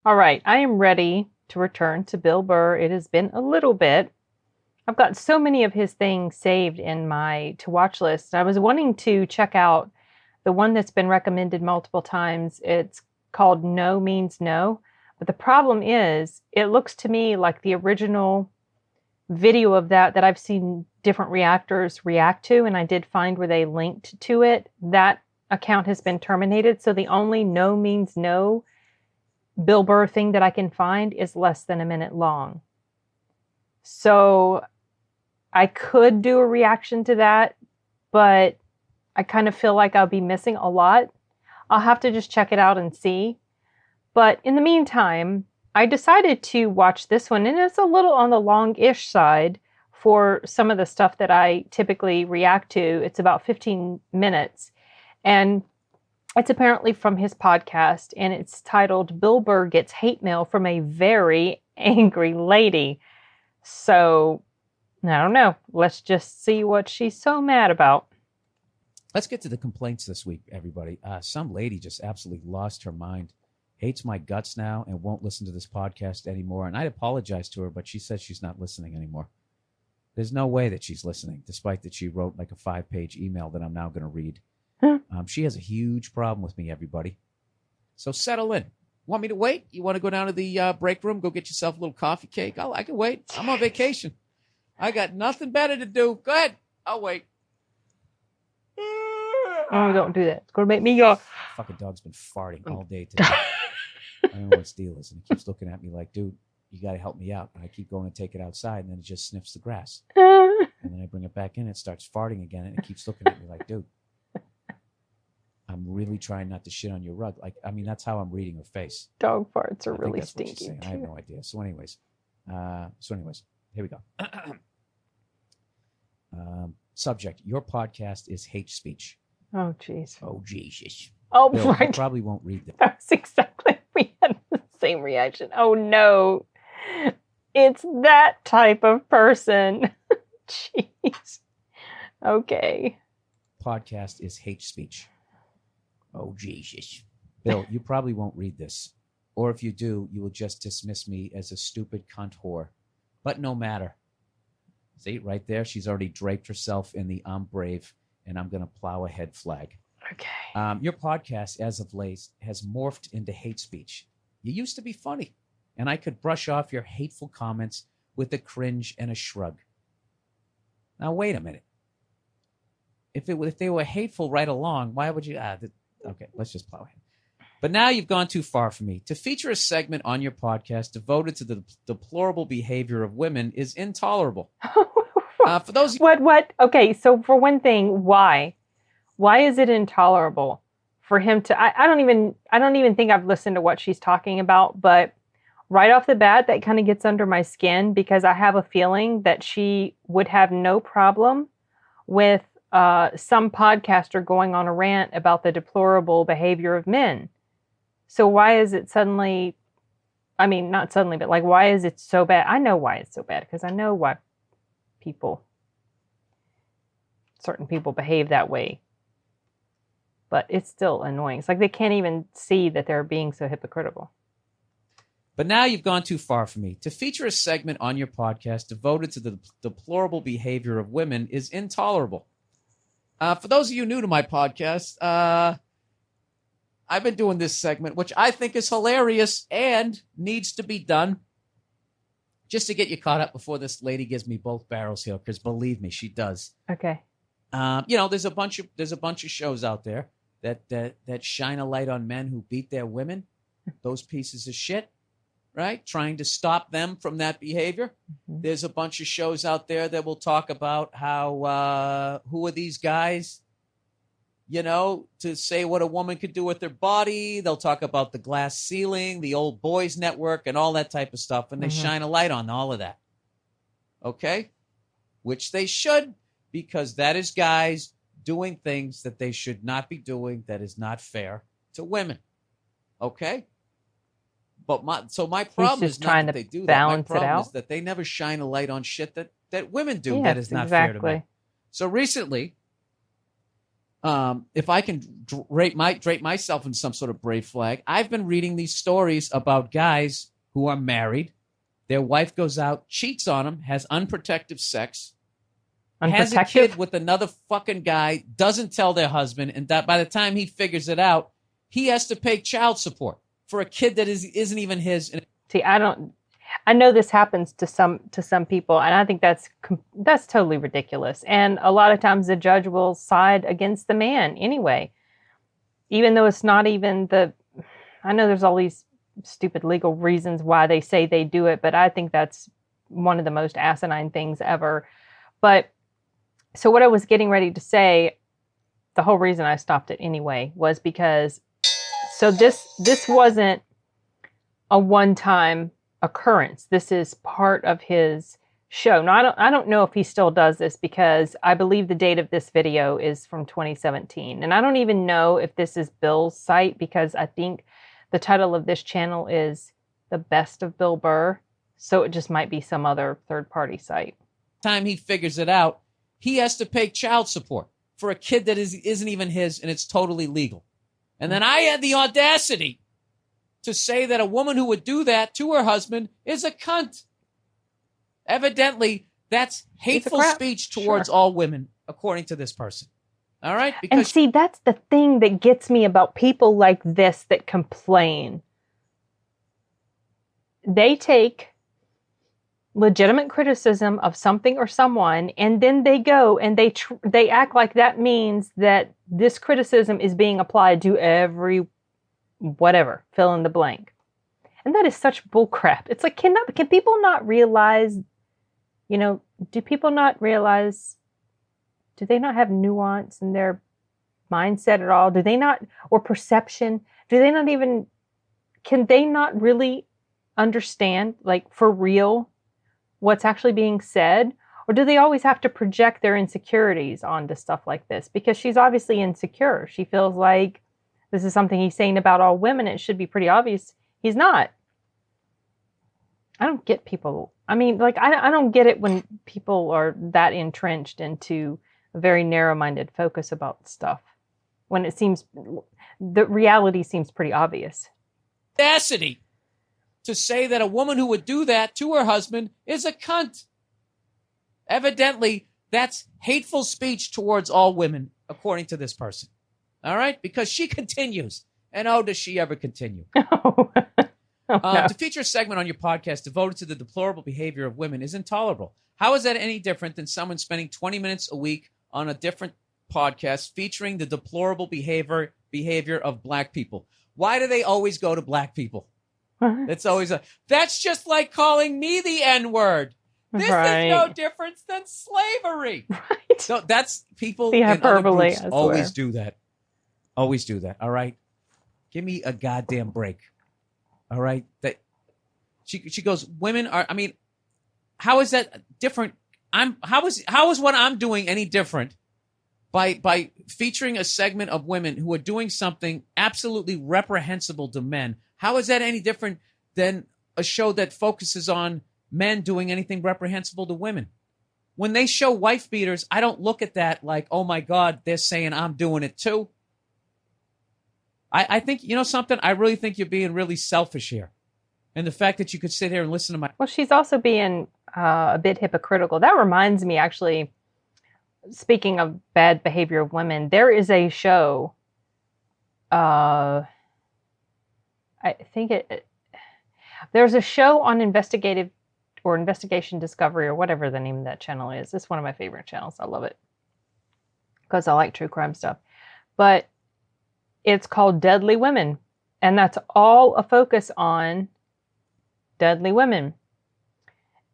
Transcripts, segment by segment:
All right, I am ready to return to Bill Burr. It has been a little bit. I've got so many of his things saved in my to-watch list. I was wanting to check out the one that's been recommended multiple times. It's called No Means No. But the problem is, it looks to me like the original video of that I've seen different reactors react to, and I did find where they linked to it. That account has been terminated, so the only No Means No Bill Burr thing that I can find is less than a minute long. So I could do a reaction to that, but I kind of feel like I'll be missing a lot. I'll have to just check it out and see. But in the meantime, I decided to watch this one, and it's a little on the long-ish side for some of the stuff that I typically react to. It's about 15 minutes, and it's apparently from his podcast, and it's titled Bill Burr Gets Hate Mail from a Very Angry Lady. So, I don't know. Let's just see what she's so mad about. Let's get to the complaints this week, everybody. Some lady just absolutely lost her mind, hates my guts now, and won't listen to this podcast anymore. And I apologize to her, but she says she's not listening anymore. There's no way that she's listening, despite that she wrote like a 5-page email that I'm now going to read. She has a huge problem with me, everybody. So settle in. Want me to wait? You want to go down to the break room, go get yourself a little coffee cake? I can wait. I'm on vacation. I got nothing better to do. Go ahead. I'll wait. Oh, don't do that. It's going to make me go. Fucking dog's been farting all day today. I don't know what its deal is. And he keeps looking at me like, dude, you got to help me out. And I keep going to take it outside, and then it just sniffs the grass. And then I bring it back in, and it starts farting again, and it keeps looking at me like, dude, I'm really trying not to shit on your rug. Like, I mean, that's how I'm reading her face. Dog farts are really stinky, too. I have no idea. So anyways, here we go. Subject, your podcast is hate speech. Oh, jeez. Oh, Jesus. Oh, Bill, right. you probably won't read that. That's exactly. We had the same reaction. Oh, no. It's that type of person. Jeez. Okay. Podcast is hate speech. Oh, Jesus. Bill, you probably won't read this. Or if you do, you will just dismiss me as a stupid cunt whore. But no matter. See, right there, she's already draped herself in the I'm brave and I'm going to plow ahead flag. Okay. Your podcast, as of late, has morphed into hate speech. You used to be funny, and I could brush off your hateful comments with a cringe and a shrug. Now, wait a minute. If they were hateful right along, why would you... Okay, let's just plow ahead. But now you've gone too far for me. To feature a segment on your podcast devoted to the deplorable behavior of women is intolerable. For those... What? Okay, so for one thing, why? Why is it intolerable for him to... I don't even think I've listened to what she's talking about, but right off the bat, that kind of gets under my skin because I have a feeling that she would have no problem with some podcaster going on a rant about the deplorable behavior of men. So why is it suddenly, I mean, not suddenly, but like, why is it so bad? I know why it's so bad because I know why certain people behave that way. But it's still annoying. It's like they can't even see that they're being so hypocritical. But now you've gone too far for me. To feature a segment on your podcast devoted to the deplorable behavior of women is intolerable. For those of you new to my podcast, I've been doing this segment, which I think is hilarious and needs to be done. Just to get you caught up before this lady gives me both barrels here, because believe me, she does. Okay. There's a bunch of shows out there that shine a light on men who beat their women, those pieces of shit, right? Trying to stop them from that behavior. Mm-hmm. There's a bunch of shows out there that will talk about how who are these guys, to say what a woman could do with their body. They'll talk about the glass ceiling, the old boys network, and all that type of stuff, and they shine a light on all of that. Okay? Which they should, because that is guys doing things that they should not be doing that is not fair to women. Okay? But my problem is not that they do that. My problem is that they never shine a light on shit that women do that is not fair to men. So recently, if I can drape myself in some sort of brave flag, I've been reading these stories about guys who are married. Their wife goes out, cheats on them, has unprotected sex, has a kid with another fucking guy, doesn't tell their husband, and that by the time he figures it out, he has to pay child support for a kid that isn't even his. See, I know this happens to some people, and I think that's totally ridiculous. And a lot of times the judge will side against the man anyway, even though it's not even I know there's all these stupid legal reasons why they say they do it, but I think that's one of the most asinine things ever. But so what I was getting ready to say, the whole reason I stopped it anyway was because this wasn't a one-time occurrence. This is part of his show. Now, I don't know if he still does this, because I believe the date of this video is from 2017. And I don't even know if this is Bill's site, because I think the title of this channel is The Best of Bill Burr. So it just might be some other third-party site. Time he figures it out, he has to pay child support for a kid that isn't even his, and it's totally legal. And then I had the audacity to say that a woman who would do that to her husband is a cunt. Evidently, that's hateful speech towards all women, according to this person. All right? And see, that's the thing that gets me about people like this that complain. They take legitimate criticism of something or someone, and then they go and they act like that means that this criticism is being applied to every whatever, fill in the blank. And that is such bullcrap. It's like, can people not realize, do people not realize, do they not have nuance in their mindset at all? Do they not, or perception? Can they not really understand, like, for real, what's actually being said? Or do they always have to project their insecurities onto stuff like this? Because she's obviously insecure. She feels like this is something he's saying about all women. It should be pretty obvious. He's not. I don't get people. I mean, like, I don't get it when people are that entrenched into a very narrow-minded focus about stuff, when it seems, the reality seems pretty obvious. Audacity to say that a woman who would do that to her husband is a cunt. Evidently, that's hateful speech towards all women, according to this person. All right? Because she continues. And oh, does she ever continue? No. To feature a segment on your podcast devoted to the deplorable behavior of women is intolerable. How is that any different than someone spending 20 minutes a week on a different podcast featuring the deplorable behavior of black people? Why do they always go to black people? That's always that's just like calling me the N-word. This is no difference than slavery. Right. So that's people the in hyperbole, other groups always do that. Always do that. All right. Give me a goddamn break. All right. That she goes, women are, I mean, how is that different? How is what I'm doing any different by featuring a segment of women who are doing something absolutely reprehensible to men? How is that any different than a show that focuses on men doing anything reprehensible to women? When they show wife beaters, I don't look at that like, oh my God, they're saying I'm doing it too. I think, you know something? I really think you're being really selfish here. And the fact that you could sit here and listen to my... Well, she's also being a bit hypocritical. That reminds me, actually, speaking of bad behavior of women, there is a show, I think there's a show on Investigation Discovery, or whatever the name of that channel is. It's one of my favorite channels. I love it because I like true crime stuff. But it's called Deadly Women, and that's all a focus on deadly women.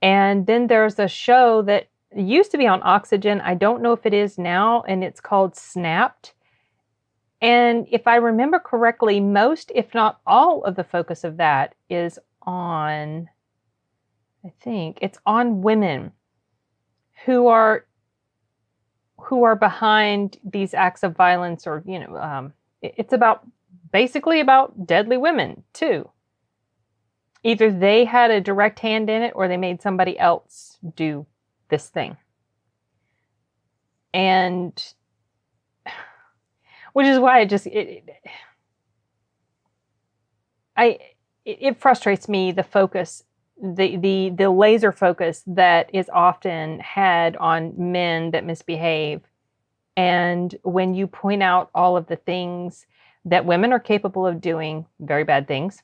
And then there's a show that used to be on Oxygen. I don't know if it is now, and it's called Snapped. And if I remember correctly, most, if not all, of the focus of that is on, I think, it's on women who are behind these acts of violence, or, it's basically about deadly women too. Either they had a direct hand in it, or they made somebody else do this thing. And which is why it frustrates me, the focus, the laser focus that is often had on men that misbehave. And when you point out all of the things that women are capable of doing, very bad things,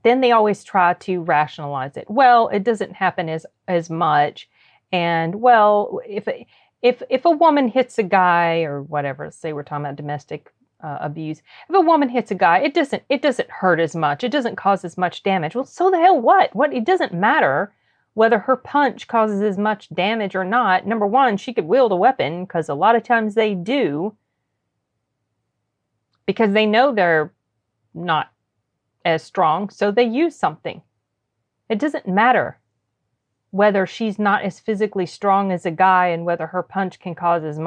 then they always try to rationalize it. Well, it doesn't happen as much. And well, if a woman hits a guy or whatever, say we're talking about domestic abuse, if a woman hits a guy, it doesn't hurt as much. It doesn't cause as much damage. Well, so the hell what? It doesn't matter whether her punch causes as much damage or not. Number one, she could wield a weapon, because a lot of times they do, because they know they're not as strong, so they use something. It doesn't matter whether she's not as physically strong as a guy and whether her punch can cause as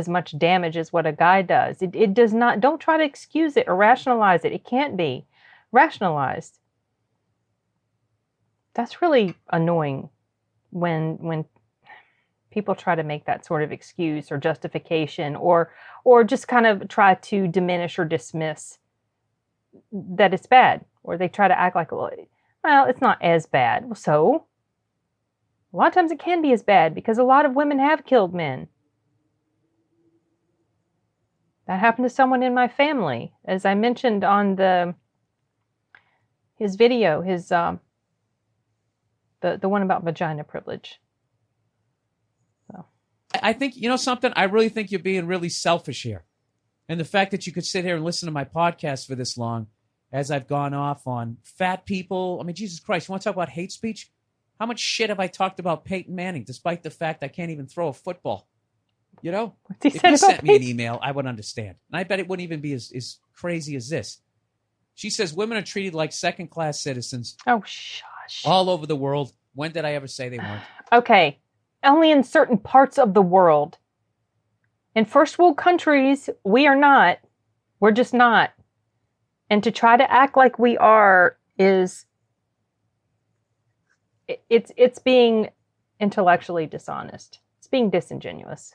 much damage as what a guy does. It does not. Don't try to excuse it or rationalize it. It can't be rationalized. That's really annoying when people try to make that sort of excuse or justification, or just kind of try to diminish or dismiss that it's bad, or they try to act like, well, it's not as bad. Well, so a lot of times it can be as bad, because a lot of women have killed men. That happened to someone in my family, as I mentioned on his video, the one about vagina privilege. So I think, you know something, I really think you're being really selfish here. And the fact that you could sit here and listen to my podcast for this long, as I've gone off on fat people. I mean, Jesus Christ, you want to talk about hate speech? How much shit have I talked about Peyton Manning, despite the fact I can't even throw a football? You know? If you sent me an email, I would understand. And I bet it wouldn't even be as crazy as this. She says women are treated like second-class citizens. Oh, shush. All over the world. When did I ever say they weren't? Okay. Only in certain parts of the world. In first world countries, we are not. We're just not. And to try to act like we are it's being intellectually dishonest. It's being disingenuous.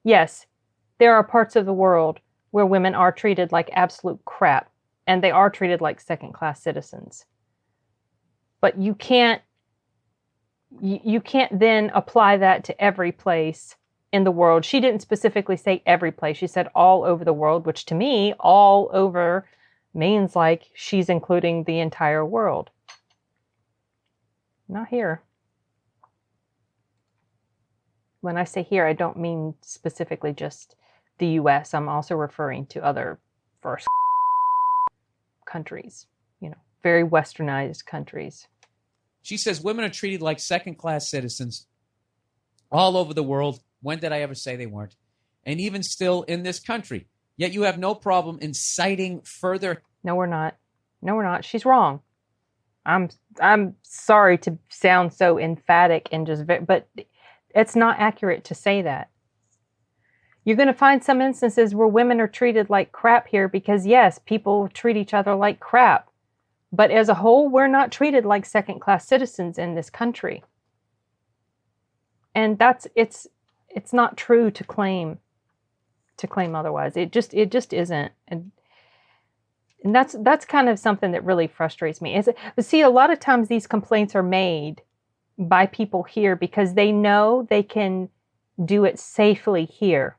Yes, there are parts of the world where women are treated like absolute crap, and they are treated like second-class citizens. But you can't then apply that to every place in the world. She didn't specifically say every place. She said all over the world, which to me, all over means like she's including the entire world. Not here. When I say here, I don't mean specifically just the US. I'm also referring to other first countries, very westernized countries. She says women are treated like second-class citizens all over the world. When did I ever say they weren't? And even still in this country. Yet you have no problem inciting further. No, we're not. No, we're not. She's wrong. I'm sorry to sound so emphatic and but it's not accurate to say that. You're going to find some instances where women are treated like crap here, because yes, people treat each other like crap. But as a whole, we're not treated like second-class citizens in this country. And it's not true to claim otherwise. It just isn't. And that's kind of something that really frustrates me. But see, a lot of times these complaints are made by people here because they know they can do it safely here.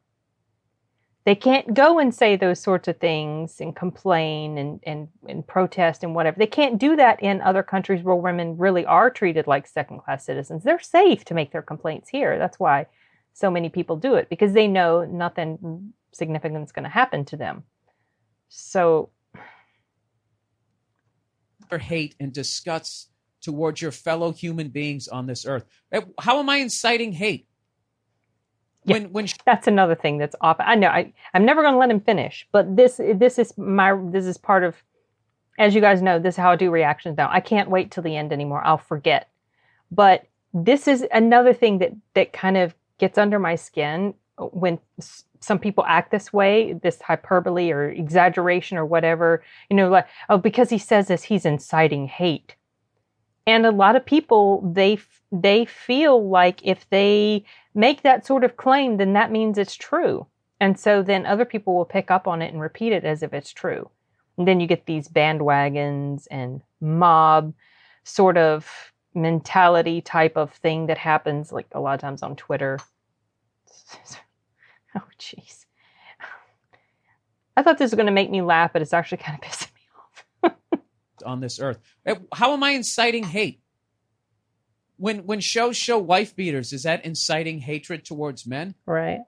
They can't go and say those sorts of things and complain and protest and whatever. They can't do that in other countries where women really are treated like second-class citizens. They're safe to make their complaints here. That's why so many people do it, because they know nothing significant is going to happen to them. So hate and disgust towards your fellow human beings on this earth. How am I inciting hate? Yeah, that's another thing that's off. I know I'm never going to let him finish, but this is part of, as you guys know, this is how I do reactions now. I can't wait till the end anymore. I'll forget. But this is another thing that kind of gets under my skin when some people act this way, this hyperbole or exaggeration or whatever, like, oh, because he says this, he's inciting hate. And a lot of people, they feel like if they make that sort of claim, then that means it's true. And so then other people will pick up on it and repeat it as if it's true. And then you get these bandwagons and mob sort of mentality type of thing that happens like a lot of times on Twitter. Oh, jeez. I thought this was going to make me laugh, but it's actually kind of pissing me off. On this earth. How am I inciting hate? When shows show wife beaters, is that inciting hatred towards men? Right.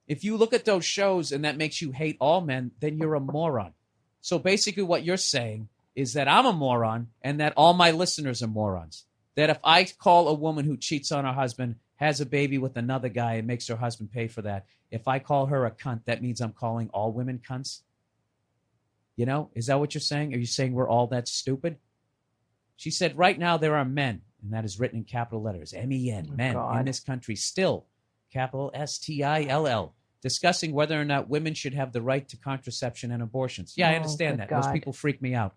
If you look at those shows and that makes you hate all men, then you're a moron. So basically what you're saying is that I'm a moron and that all my listeners are morons. That if I call a woman who cheats on her husband, has a baby with another guy and makes her husband pay for that, if I call her a cunt, that means I'm calling all women cunts? You know, is that what you're saying? Are you saying we're all that stupid? She said, right now there are men, and that is written in capital letters, M-E-N, men in this country still, capital S-T-I-L-L, discussing whether or not women should have the right to contraception and abortions. Yeah, I understand that. God. Those people freak me out.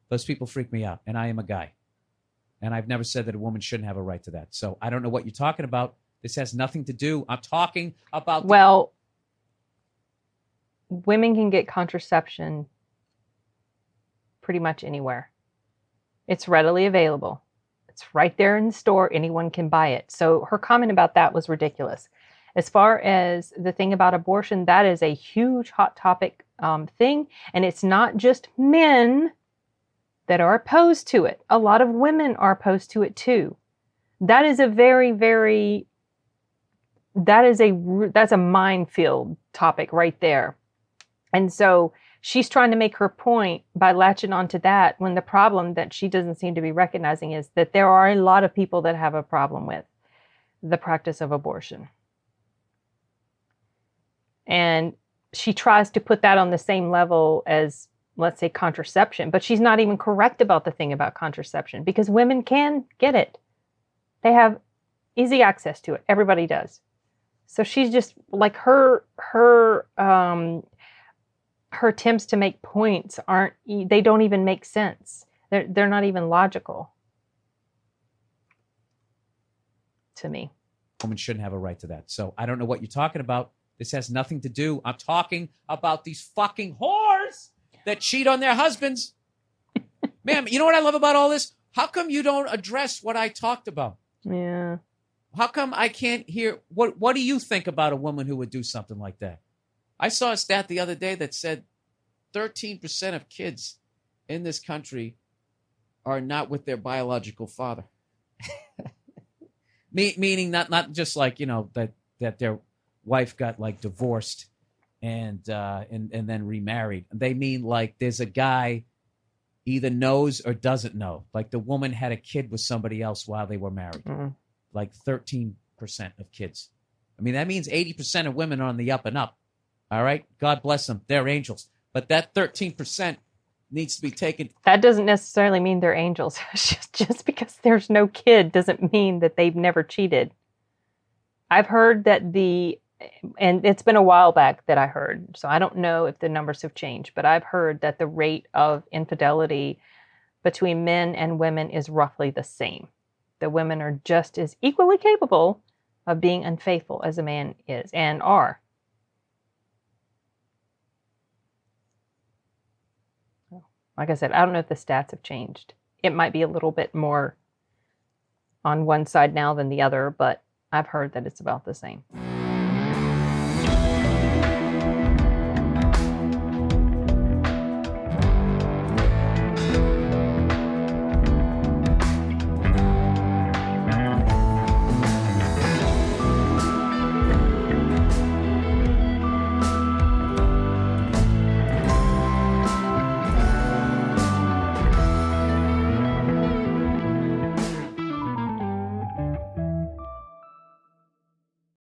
Those people freak me out, and I am a guy. And I've never said that a woman shouldn't have a right to that. So I don't know what you're talking about. This has nothing to do. I'm talking about... Well, women can get contraception pretty much anywhere. It's readily available. It's right there in the store. Anyone can buy it. So her comment about that was ridiculous. As far as the thing about abortion, that is a huge hot topic thing. And it's not just men that are opposed to it. A lot of women are opposed to it too. That is a very, very, that's a minefield topic right there. And so she's trying to make her point by latching onto that when the problem that she doesn't seem to be recognizing is that there are a lot of people that have a problem with the practice of abortion. And she tries to put that on the same level as, let's say, contraception, but she's not even correct about the thing about contraception because women can get it. They have easy access to it. Everybody does. So she's just like her attempts to make points they don't even make sense. They're not even logical to me. Women shouldn't have a right to that. So I don't know what you're talking about. This has nothing to do. I'm talking about these fucking whores that cheat on their husbands. Man, you know what I love about all this? How come you don't address what I talked about? Yeah. How come I can't hear? What do you think about a woman who would do something like that? I saw a stat the other day that said 13% of kids in this country are not with their biological father. Meaning not just like, you know, that their wife got like divorced and then remarried. They mean like there's a guy either knows or doesn't know. Like the woman had a kid with somebody else while they were married. Mm-hmm. Like 13% of kids. I mean, that means 80% of women are on the up and up. All right? God bless them. They're angels. But that 13% needs to be taken. That doesn't necessarily mean they're angels. Just because there's no kid doesn't mean that they've never cheated. I've heard that and it's been a while back that I heard, so I don't know if the numbers have changed, but I've heard that the rate of infidelity between men and women is roughly the same. The women are just as equally capable of being unfaithful as a man is and are. Like I said, I don't know if the stats have changed. It might be a little bit more on one side now than the other, but I've heard that it's about the same.